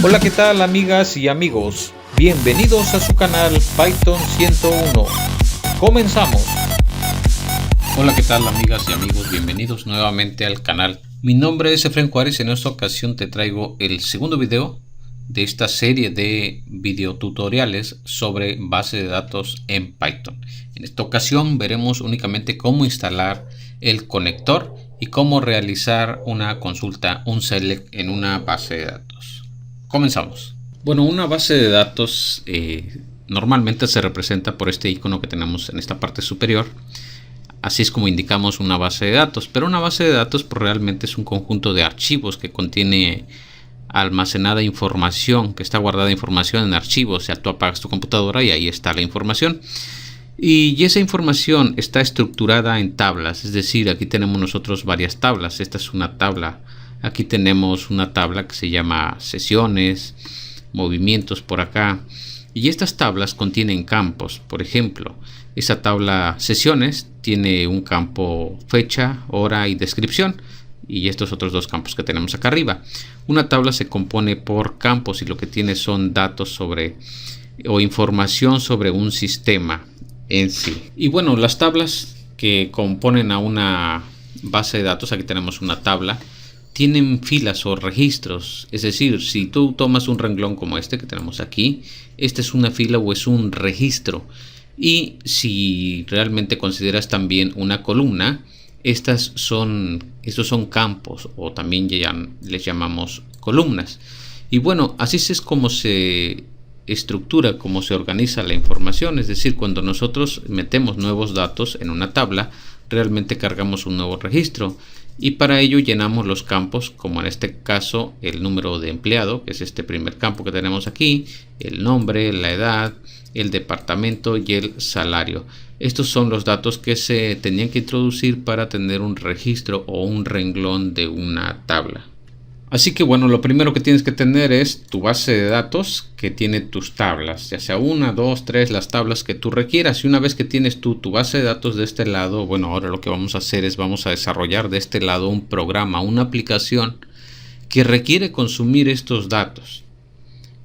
Hola, ¿qué tal amigas y amigos? Bienvenidos a su canal Python 101. Comenzamos. Hola, ¿qué tal amigas y amigos? Bienvenidos nuevamente al canal. Mi nombre es Efraín Juárez y en esta ocasión te traigo el segundo video de esta serie de videotutoriales sobre base de datos en Python. En esta ocasión veremos únicamente cómo instalar el conector y cómo realizar una consulta, un select en una base de datos. Comenzamos. Bueno, una base de datos normalmente se representa por este icono que tenemos en esta parte superior. Así es como indicamos una base de datos, pero una base de datos pues, realmente es un conjunto de archivos que contiene almacenada información, que está guardada información en archivos. O sea, tú apagas tu computadora y ahí está la información. Y esa información está estructurada en tablas, es decir, aquí tenemos nosotros varias tablas. Esta es una tabla. Aquí tenemos una tabla que se llama sesiones, movimientos por acá. Y estas tablas contienen campos. Por ejemplo, esa tabla sesiones tiene un campo fecha, hora y descripción. Y estos otros dos campos que tenemos acá arriba. Una tabla se compone por campos y lo que tiene son datos sobre o información sobre un sistema en sí. Y bueno, las tablas que componen a una base de datos, aquí tenemos una tabla, tienen filas o registros. Es decir, si tú tomas un renglón como este que tenemos aquí, esta es una fila o es un registro. Y si realmente consideras también una columna, estos son campos o también les llamamos columnas. Y bueno, así es como se estructura, cómo se organiza la información. Es decir, cuando nosotros metemos nuevos datos en una tabla, realmente cargamos un nuevo registro y para ello llenamos los campos, como en este caso el número de empleado, que es este primer campo que tenemos aquí, el nombre, la edad, el departamento y el salario. Estos son los datos que se tenían que introducir para tener un registro o un renglón de una tabla. Así que bueno, lo primero que tienes que tener es tu base de datos que tiene tus tablas, ya sea 1, 2, 3, las tablas que tú requieras. Y una vez que tienes tu base de datos de este lado, bueno, ahora lo que vamos a hacer es vamos a desarrollar de este lado un programa, una aplicación que requiere consumir estos datos.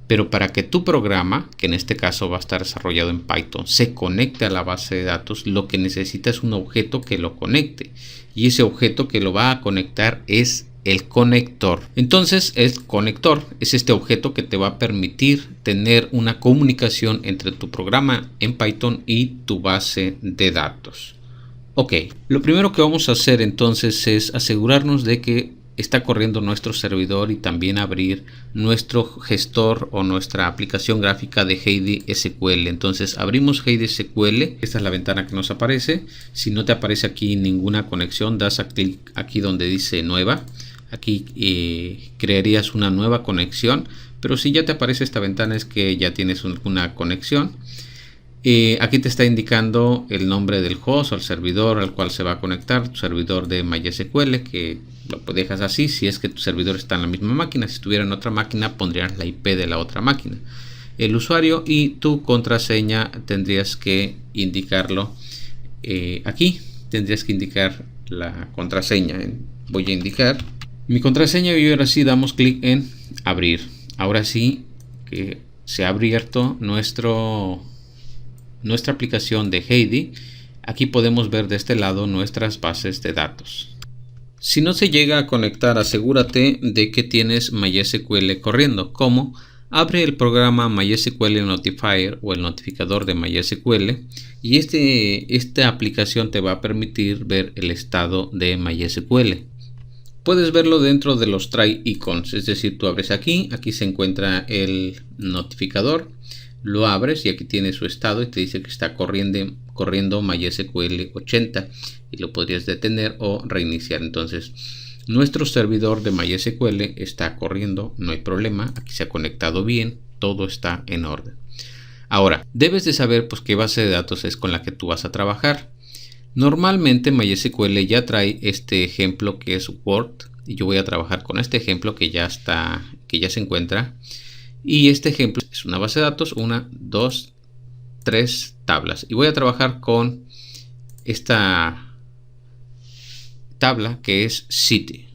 Pero para que tu programa, que en este caso va a estar desarrollado en Python, se conecte a la base de datos, lo que necesita es un objeto que lo conecte. Y ese objeto que lo va a conectar es el conector. Entonces el conector es este objeto que te va a permitir tener una comunicación entre tu programa en Python y tu base de datos. Ok, lo primero que vamos a hacer entonces es asegurarnos de que está corriendo nuestro servidor y también abrir nuestro gestor o nuestra aplicación gráfica de Heidi SQL. Entonces abrimos Heidi SQL, esta es la ventana que nos aparece. Si no te aparece aquí ninguna conexión, das a clic aquí donde dice nueva. Aquí crearías una nueva conexión, pero si ya te aparece esta ventana es que ya tienes una conexión. Aquí te está indicando el nombre del host o el servidor al cual se va a conectar, tu servidor de MySQL, que lo dejas así si es que tu servidor está en la misma máquina. Si estuviera en otra máquina pondrías la IP de la otra máquina, el usuario y tu contraseña tendrías que indicarlo. Aquí tendrías que indicar la contraseña. Voy a indicar mi contraseña y ahora sí damos clic en abrir. Ahora sí que se ha abierto nuestra aplicación de Heidi. Aquí podemos ver de este lado nuestras bases de datos. Si no se llega a conectar, asegúrate de que tienes MySQL corriendo. ¿Cómo? Abre el programa MySQL Notifier o el notificador de MySQL y esta aplicación te va a permitir ver el estado de MySQL. Puedes verlo dentro de los try icons, es decir, tú abres aquí se encuentra el notificador, lo abres y aquí tiene su estado y te dice que está corriendo MySQL 80 y lo podrías detener o reiniciar. Entonces nuestro servidor de MySQL está corriendo, no hay problema, aquí se ha conectado bien, todo está en orden. Ahora debes de saber pues qué base de datos es con la que tú vas a trabajar. Normalmente MySQL ya trae este ejemplo que es Word y yo voy a trabajar con este ejemplo que ya se encuentra. Y este ejemplo es una base de datos, 1, 2, 3 tablas. Y voy a trabajar con esta tabla que es City.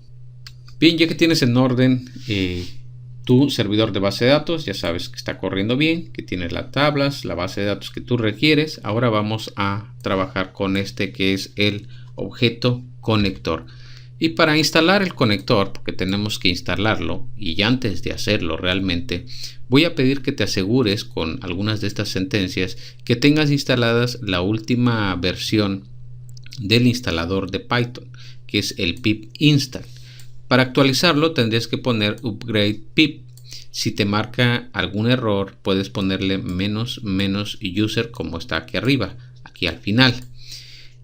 Bien, ya que tienes en orden tu servidor de base de datos. Ya sabes que está corriendo bien, que tiene las tablas, la base de datos que tú requieres. Ahora vamos a trabajar con este que es el objeto conector. Y para instalar el conector, porque tenemos que instalarlo, y antes de hacerlo realmente, voy a pedir que te asegures con algunas de estas sentencias que tengas instaladas la última versión del instalador de Python, que es el pip install. Para actualizarlo tendrías que poner upgrade pip. Si te marca algún error, puedes ponerle menos user, como está aquí arriba, aquí al final.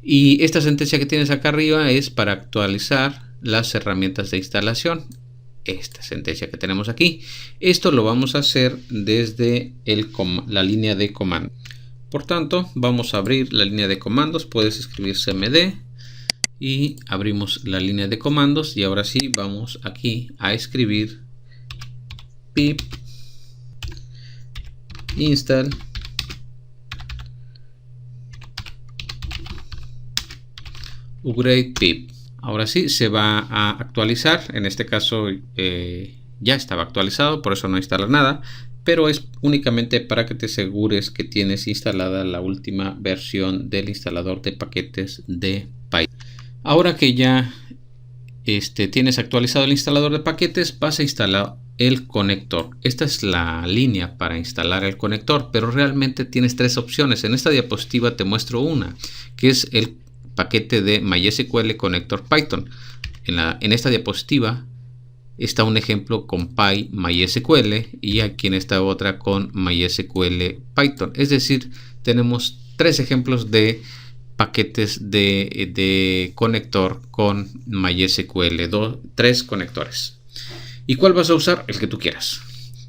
Y esta sentencia que tienes acá arriba es para actualizar las herramientas de instalación. Esta sentencia que tenemos aquí. Esto lo vamos a hacer desde la línea de comando. Por tanto, vamos a abrir la línea de comandos. Puedes escribir cmd y abrimos la línea de comandos. Y ahora sí, vamos aquí a escribir pip install upgrade pip. Ahora sí se va a actualizar. En este caso ya estaba actualizado, por eso no instala nada, pero es únicamente para que te asegures que tienes instalada la última versión del instalador de paquetes de Python. Ahora que ya tienes actualizado el instalador de paquetes, vas a instalar el conector. Esta es la línea para instalar el conector, pero realmente tienes tres opciones. En esta diapositiva te muestro una, que es el paquete de MySQL Connector Python. En esta diapositiva está un ejemplo con PyMySQL y aquí en esta otra con MySQL Python. Es decir, tenemos tres ejemplos de paquetes de conector con MySQL, tres conectores. ¿Y cuál vas a usar? El que tú quieras.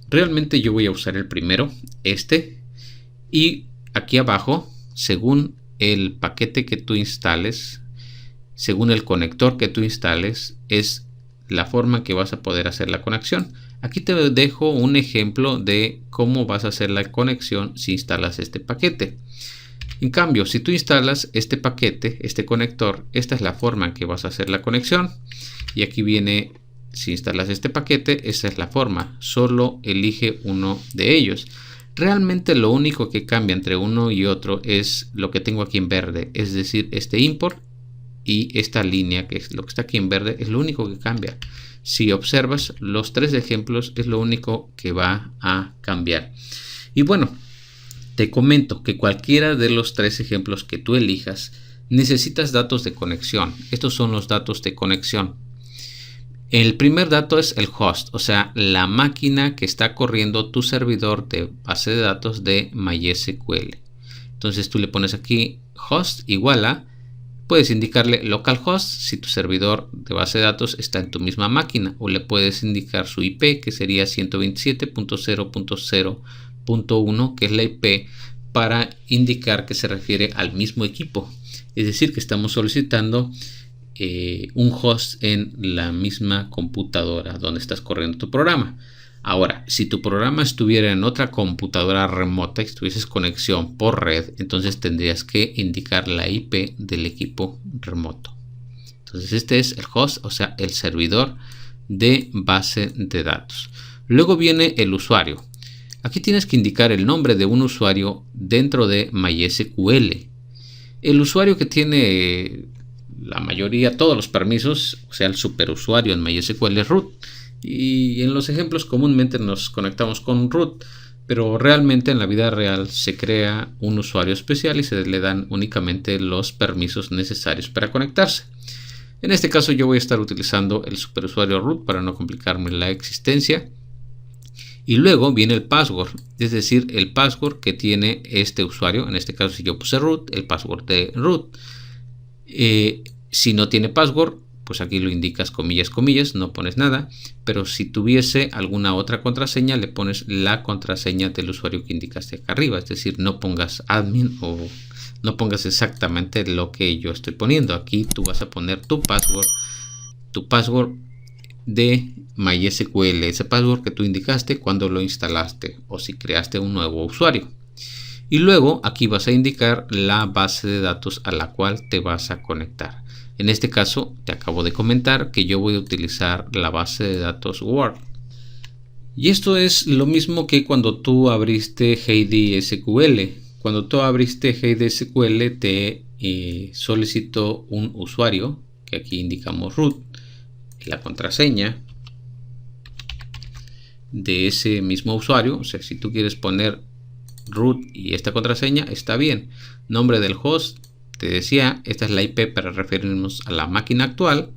Realmente yo voy a usar el primero, y aquí abajo, según el paquete que tú instales, según el conector que tú instales, es la forma que vas a poder hacer la conexión. Aquí te dejo un ejemplo de cómo vas a hacer la conexión si instalas este paquete. En cambio, si tú instalas este paquete, este conector, esta es la forma en que vas a hacer la conexión. Y aquí viene, si instalas este paquete, esta es la forma. Solo elige uno de ellos. Realmente lo único que cambia entre uno y otro es lo que tengo aquí en verde, es decir, este import y esta línea, que es lo que está aquí en verde, es lo único que cambia. Si observas los tres ejemplos, es lo único que va a cambiar. Y bueno, te comento que cualquiera de los tres ejemplos que tú elijas, necesitas datos de conexión. Estos son los datos de conexión. El primer dato es el host, o sea, la máquina que está corriendo tu servidor de base de datos de MySQL. Entonces tú le pones aquí host igual a, puedes indicarle localhost si tu servidor de base de datos está en tu misma máquina, o le puedes indicar su IP, que sería 127.0.0.1, que es la IP para indicar que se refiere al mismo equipo. Es decir, que estamos solicitando un host en la misma computadora donde estás corriendo tu programa. Ahora, si tu programa estuviera en otra computadora remota y tuvieses conexión por red, entonces tendrías que indicar la IP del equipo remoto. Entonces este es el host, o sea, el servidor de base de datos. Luego viene el usuario. Aquí tienes que indicar el nombre de un usuario dentro de MySQL. El usuario que tiene la mayoría, todos los permisos, o sea, el superusuario en MySQL es root. Y en los ejemplos comúnmente nos conectamos con root, pero realmente en la vida real se crea un usuario especial y se le dan únicamente los permisos necesarios para conectarse. En este caso yo voy a estar utilizando el superusuario root para no complicarme la existencia. Y luego viene el password, es decir, el password que tiene este usuario. En este caso, si yo puse root, el password de root. Si no tiene password, pues aquí lo indicas comillas, comillas, no pones nada. Pero si tuviese alguna otra contraseña, le pones la contraseña del usuario que indicaste acá arriba. Es decir, no pongas admin o no pongas exactamente lo que yo estoy poniendo. Aquí tú vas a poner tu password de MySQL, ese password que tú indicaste cuando lo instalaste o si creaste un nuevo usuario. Y luego aquí vas a indicar la base de datos a la cual te vas a conectar. En este caso te acabo de comentar que yo voy a utilizar la base de datos Word. Y esto es lo mismo que cuando tú abriste Heidi SQL. Cuando tú abriste Heidi SQL te solicitó un usuario, que aquí indicamos root, y la contraseña de ese mismo usuario. O sea, si tú quieres poner root y esta contraseña, está bien. Nombre del host, te decía, esta es la IP para referirnos a la máquina actual,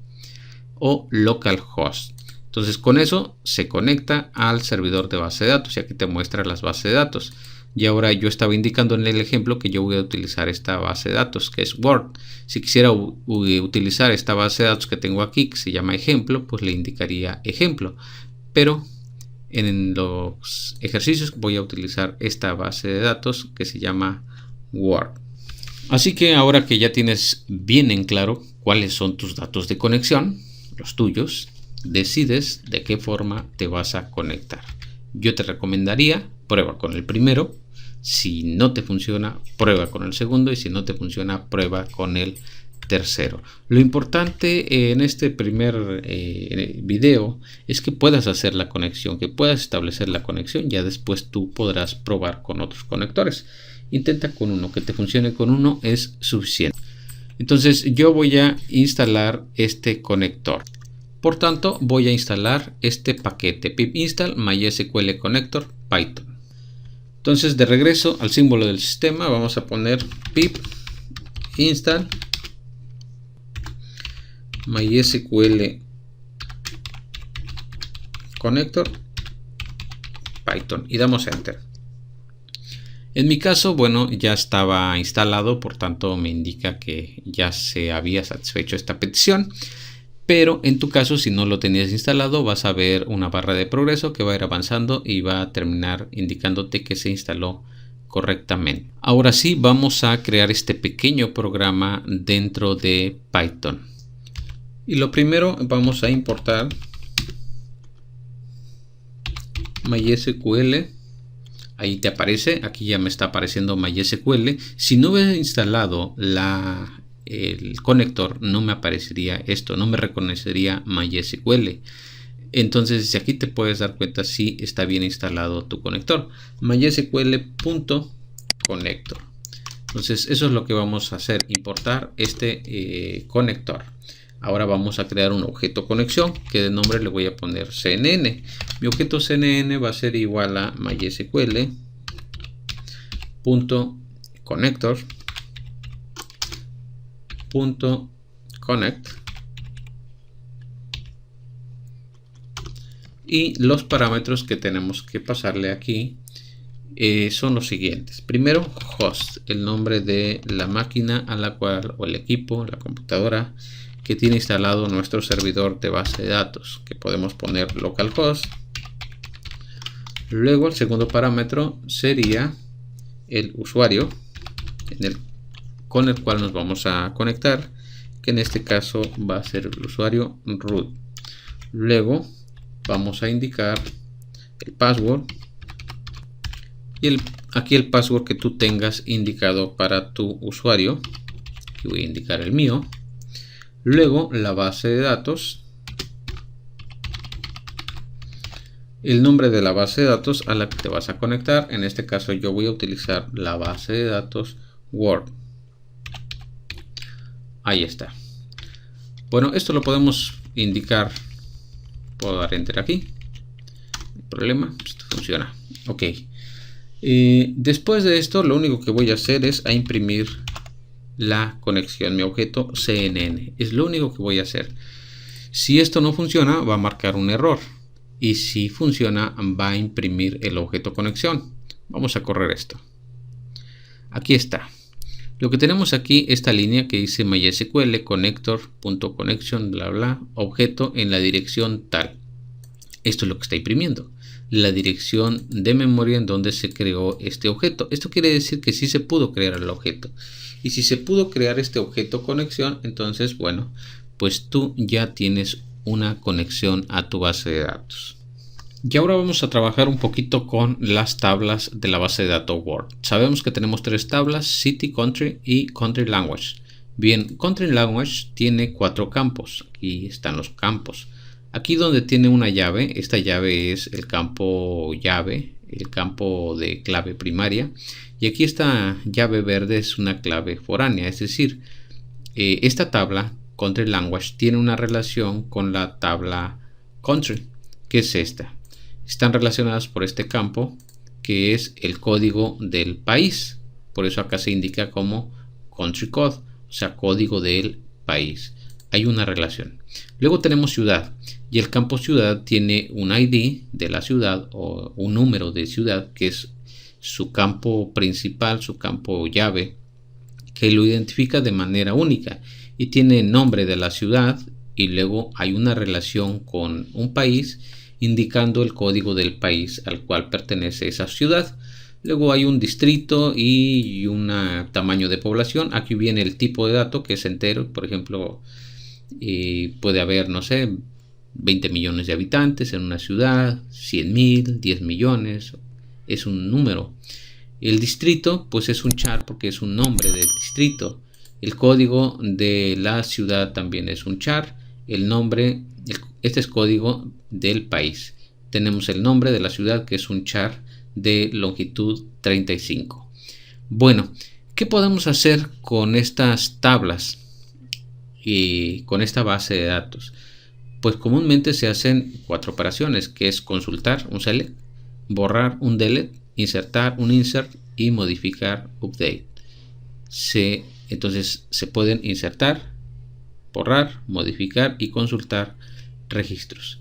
o localhost. Entonces con eso se conecta al servidor de base de datos y aquí te muestra las bases de datos. Y ahora yo estaba indicando en el ejemplo que yo voy a utilizar esta base de datos, que es Word. Si quisiera utilizar esta base de datos que tengo aquí, que se llama ejemplo, pues le indicaría ejemplo. Pero en los ejercicios voy a utilizar esta base de datos que se llama Word. Así que ahora que ya tienes bien en claro cuáles son tus datos de conexión, los tuyos, decides de qué forma te vas a conectar. Yo te recomendaría prueba con el primero. Si no te funciona, prueba con el segundo, y si no te funciona, prueba con el tercero. Lo importante en este primer video es que puedas hacer la conexión, que puedas establecer la conexión. Ya después tú podrás probar con otros conectores. Intenta con uno, que te funcione con uno es suficiente. Entonces yo voy a instalar este conector. Por tanto, voy a instalar este paquete pip install mysql connector python. Entonces, de regreso al símbolo del sistema, vamos a poner pip install mysql connector python y damos enter. En mi caso, bueno, ya estaba instalado, por tanto me indica que ya se había satisfecho esta petición. Pero en tu caso, si no lo tenías instalado, vas a ver una barra de progreso que va a ir avanzando y va a terminar indicándote que se instaló correctamente. Ahora sí, vamos a crear este pequeño programa dentro de Python. Y lo primero, vamos a importar MySQL. Ahí te aparece, aquí ya me está apareciendo MySQL. Si no hubiera instalado el conector, no me aparecería esto, no me reconocería MySQL. Entonces, si aquí te puedes dar cuenta si está bien instalado tu conector, mysql.connector. Entonces, eso es lo que vamos a hacer, importar este conector. Ahora vamos a crear un objeto conexión que de nombre le voy a poner CNN. Mi objeto CNN va a ser igual a mysql.connector .connect, y los parámetros que tenemos que pasarle aquí son los siguientes. Primero, host, el nombre de la máquina a la cual, o el equipo, la computadora que tiene instalado nuestro servidor de base de datos, que podemos poner localhost. Luego el segundo parámetro sería el usuario con el cual nos vamos a conectar, que en este caso va a ser el usuario root. Luego vamos a indicar el password y aquí el password que tú tengas indicado para tu usuario. Aquí voy a indicar el mío. Luego la base de datos, el nombre de la base de datos a la que te vas a conectar. En este caso yo voy a utilizar la base de datos Word. Ahí está. Bueno, esto lo podemos indicar. Puedo dar enter aquí. No hay problema, esto funciona. Ok. Después de esto, lo único que voy a hacer es a imprimir la conexión, mi objeto CNN. Es lo único que voy a hacer. Si esto no funciona, va a marcar un error. Y si funciona, va a imprimir el objeto conexión. Vamos a correr esto. Aquí está. Lo que tenemos aquí, esta línea que dice MySQL connector.connection bla bla objeto en la dirección tal. Esto es lo que está imprimiendo, la dirección de memoria en donde se creó este objeto. Esto quiere decir que sí se pudo crear el objeto. Y si se pudo crear este objeto conexión, entonces bueno, pues tú ya tienes una conexión a tu base de datos. Y ahora vamos a trabajar un poquito con las tablas de la base de datos Word. Sabemos que tenemos tres tablas: City, Country y Country Language. Bien, Country Language tiene 4 campos. Aquí están los campos. Aquí donde tiene una llave, esta llave es el campo llave, el campo de clave primaria, y aquí esta llave verde es una clave foránea, es decir, esta tabla country language tiene una relación con la tabla country, que es esta. Están relacionadas por este campo que es el código del país, por eso acá se indica como country code, o sea, código del país. Hay una relación. Luego tenemos ciudad, y el campo ciudad tiene un ID de la ciudad o un número de ciudad que es su campo principal, su campo llave, que lo identifica de manera única y tiene el nombre de la ciudad, y luego hay una relación con un país indicando el código del país al cual pertenece esa ciudad. Luego hay un distrito y un tamaño de población. Aquí viene el tipo de dato, que es entero. Por ejemplo, puede haber, no sé, 20 millones de habitantes en una ciudad, 100.000, 10 millones, es un número. El distrito pues es un char porque es un nombre del distrito. El código de la ciudad también es un char. El nombre, este es código del país. Tenemos el nombre de la ciudad, que es un char de longitud 35. Bueno, ¿qué podemos hacer con estas tablas y con esta base de datos? Pues comúnmente se hacen 4 operaciones, que es consultar, un select, borrar, un delete, insertar, un insert y modificar, update. Entonces se pueden insertar, borrar, modificar y consultar registros.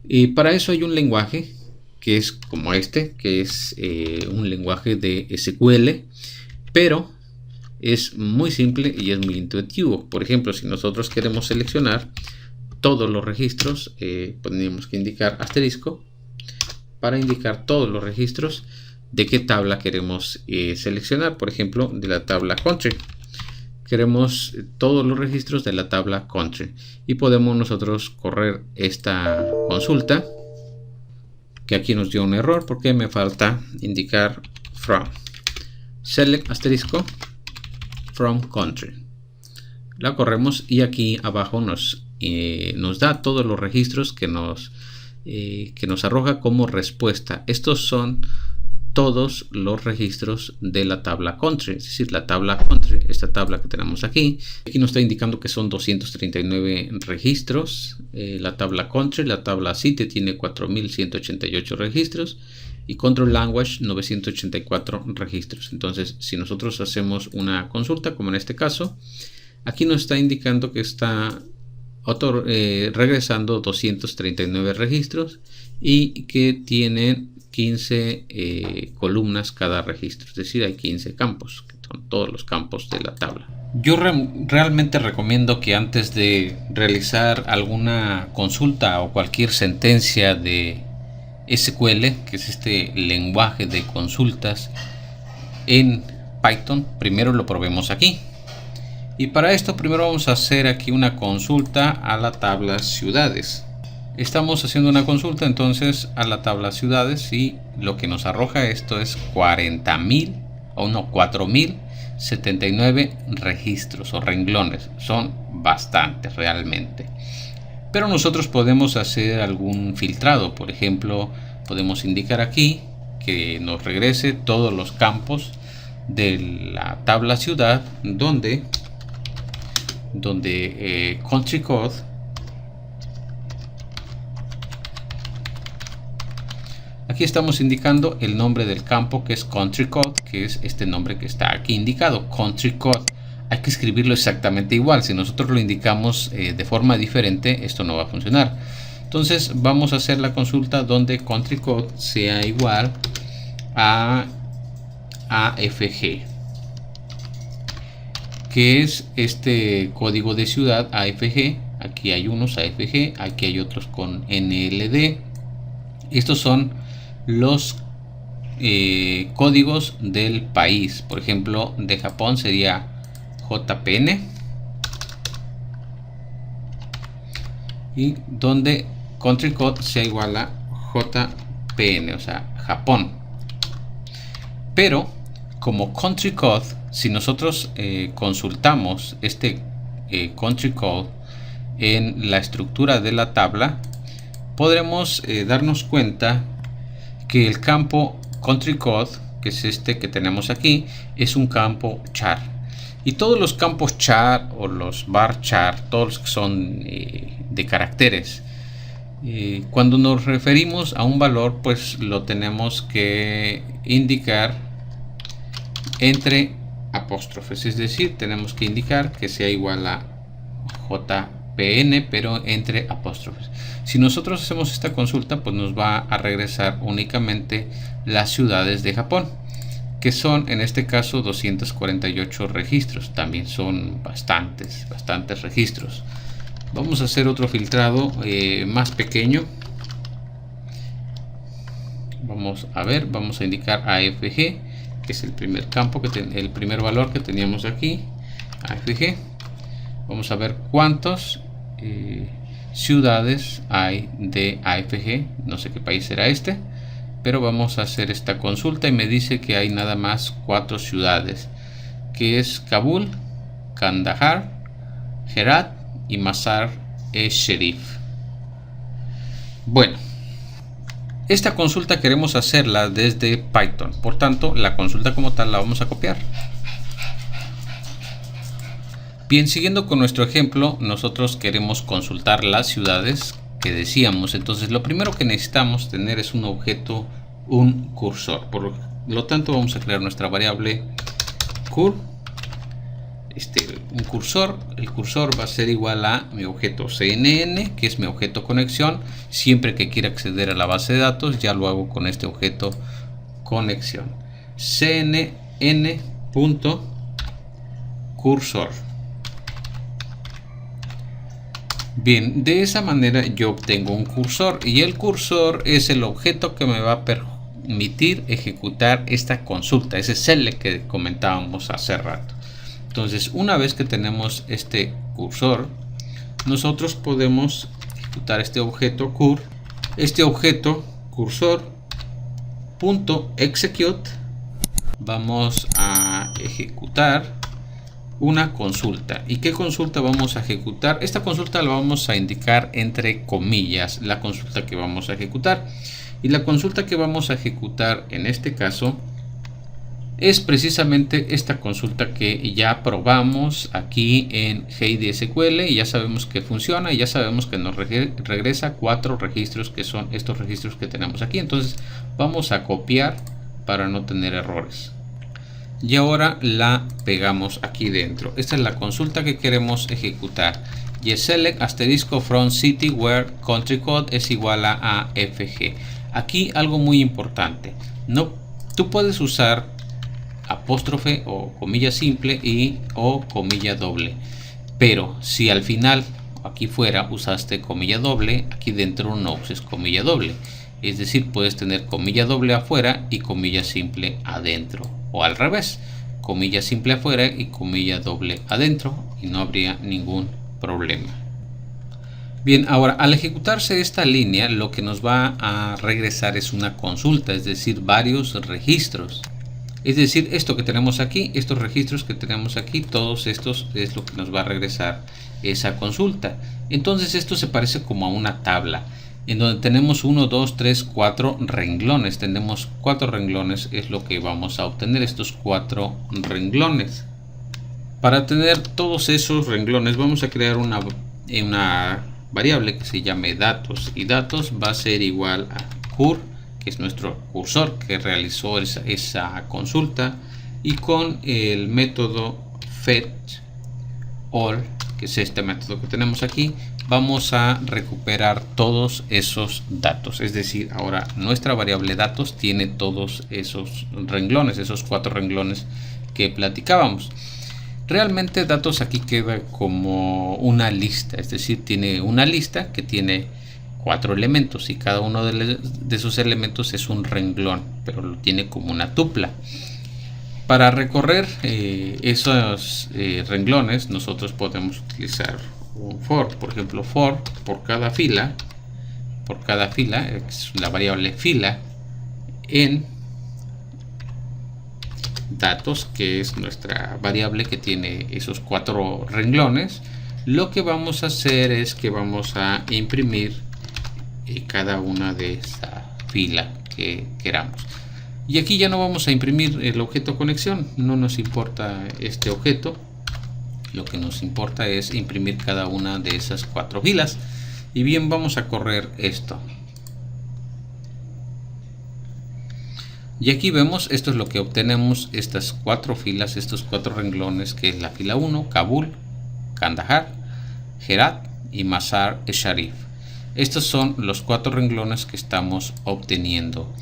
Y para eso hay un lenguaje que es como este, que es un lenguaje de SQL, pero es muy simple y es muy intuitivo. Por ejemplo, si nosotros queremos seleccionar todos los registros, tenemos que indicar asterisco para indicar todos los registros de qué tabla queremos seleccionar. Por ejemplo, de la tabla country. Queremos todos los registros de la tabla country y podemos nosotros correr esta consulta, que aquí nos dio un error porque me falta indicar from. Select asterisco from country. La corremos y aquí abajo nos da todos los registros que nos arroja como respuesta. Estos son todos los registros de la tabla country, es decir, la tabla country, esta tabla que tenemos aquí. Aquí nos está indicando que son 239 registros. La tabla country, la tabla cite tiene 4188 registros y control language 984 registros. Entonces, si nosotros hacemos una consulta, como en este caso, aquí nos está indicando que está regresando 239 registros y que tienen 15 columnas cada registro, es decir, hay 15 campos, que son todos los campos de la tabla. Yo realmente recomiendo que antes de realizar alguna consulta o cualquier sentencia de SQL, que es este lenguaje de consultas en Python, primero lo probemos aquí. Y para esto primero vamos a hacer aquí una consulta a la tabla ciudades. Estamos haciendo una consulta entonces a la tabla ciudades y lo que nos arroja esto es 4079 registros o renglones. Son bastantes realmente. Pero nosotros podemos hacer algún filtrado. Por ejemplo, podemos indicar aquí que nos regrese todos los campos de la tabla ciudad donde country code aquí estamos indicando el nombre del campo, que es country code, que es este nombre que está aquí indicado, country code. Hay que escribirlo exactamente igual. Si nosotros lo indicamos de forma diferente, esto no va a funcionar. Entonces vamos a hacer la consulta donde country code sea igual a AFG, que es este código de ciudad AFG. Aquí hay unos AFG, aquí hay otros con NLD. Estos son los códigos del país. Por ejemplo, de Japón sería JPN, y donde country code sea igual a JPN, o sea, Japón. Pero como country code, si nosotros consultamos este country code en la estructura de la tabla, podremos darnos cuenta que el campo country code, que es este que tenemos aquí, es un campo char. Y todos los campos char o los bar char, todos los que son de caracteres, cuando nos referimos a un valor, pues lo tenemos que indicar entre apóstrofes, es decir, tenemos que indicar que sea igual a JPN, pero entre apóstrofes. Si nosotros hacemos esta consulta, pues nos va a regresar únicamente las ciudades de Japón, que son en este caso 248 registros. También son bastantes registros. Vamos a hacer otro filtrado más pequeño. Vamos a indicar AFG, que es el primer campo, el primer valor que teníamos aquí, AFG. Vamos a ver cuántas ciudades hay de AFG. No sé qué país será este, pero vamos a hacer esta consulta y me dice que hay nada más 4 ciudades, que es Kabul, Kandahar, Herat y Mazar-e-Sharif. Bueno, esta consulta queremos hacerla desde Python, por tanto la consulta como tal la vamos a copiar. Bien, siguiendo con nuestro ejemplo, nosotros queremos consultar las ciudades que decíamos. Entonces lo primero que necesitamos tener es un objeto, un cursor. Por lo tanto vamos a crear nuestra variable cur, un cursor. El cursor va a ser igual a mi objeto CNN, que es mi objeto conexión. Siempre que quiera acceder a la base de datos, ya lo hago con este objeto conexión. CNN.cursor. Bien, de esa manera yo obtengo un cursor, y el cursor es el objeto que me va a permitir ejecutar esta consulta, ese select que comentábamos hace rato. Entonces, una vez que tenemos este cursor, nosotros podemos ejecutar este objeto cur, este objeto cursor.execute. Vamos a ejecutar una consulta. ¿Y qué consulta vamos a ejecutar? Esta consulta la vamos a indicar entre comillas, la consulta que vamos a ejecutar. Y la consulta que vamos a ejecutar en este caso es precisamente esta consulta que ya probamos aquí en HeidiSQL, y ya sabemos que funciona, y ya sabemos que nos regresa 4 registros, que son estos registros que tenemos aquí. Entonces vamos a copiar para no tener errores. Y ahora la pegamos aquí dentro. Esta es la consulta que queremos ejecutar. Y select asterisco from city where country code es igual a AFG. Aquí algo muy importante. Tú puedes usar apóstrofe o comilla simple o comilla doble. Pero si al final aquí fuera usaste comilla doble, aquí dentro no uses comilla doble. Es decir, puedes tener comilla doble afuera y comilla simple adentro. O al revés, comilla simple afuera y comilla doble adentro, y no habría ningún problema. Bien, ahora al ejecutarse esta línea, lo que nos va a regresar es una consulta, es decir, varios registros. Es decir, esto que tenemos aquí, estos registros que tenemos aquí, todos estos es lo que nos va a regresar esa consulta. Entonces esto se parece como a una tabla, en donde tenemos 1, 2, 3, 4 renglones. Tenemos 4 renglones, es lo que vamos a obtener, estos 4 renglones. Para tener todos esos renglones vamos a crear una variable que se llame datos, y datos va a ser igual a cur, que es nuestro cursor que realizó esa consulta, y con el método fetch all, que es este método que tenemos aquí, vamos a recuperar todos esos datos. Es decir, ahora nuestra variable datos tiene todos esos renglones, esos 4 renglones que platicábamos. Realmente datos aquí queda como una lista, es decir, tiene una lista que tiene 4 elementos, y cada uno de esos elementos es un renglón, pero lo tiene como una tupla. Para recorrer esos renglones, nosotros podemos utilizar un for. Por ejemplo, for por cada fila, es la variable fila en datos, que es nuestra variable que tiene esos 4 renglones. Lo que vamos a hacer es que vamos a imprimir cada una de esta fila que queramos. Y aquí ya no vamos a imprimir el objeto conexión, no nos importa este objeto. Lo que nos importa es imprimir cada una de esas 4 filas. Y bien, vamos a correr esto. Y aquí vemos, esto es lo que obtenemos, estas 4 filas, estos 4 renglones, que es la fila 1, Kabul, Kandahar, Herat y Mazar-e-Sharif. Estos son los 4 renglones que estamos obteniendo,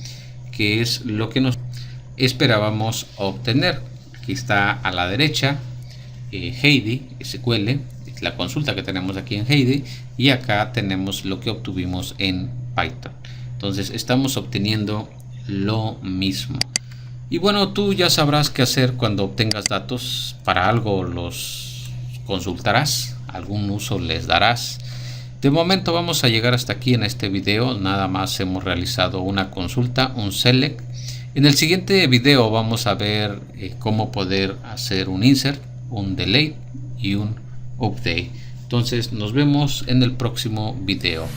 que es lo que nos esperábamos obtener. Aquí está a la derecha Heidi SQL, la consulta que tenemos aquí en Heidi, y acá tenemos lo que obtuvimos en Python. Entonces estamos obteniendo lo mismo. Y bueno, tú ya sabrás qué hacer cuando obtengas datos. Para algo los consultarás, algún uso les darás. De momento vamos a llegar hasta aquí en este video. Nada más hemos realizado una consulta, un select. En el siguiente video vamos a ver cómo poder hacer un insert, un delete y un update. Entonces nos vemos en el próximo video.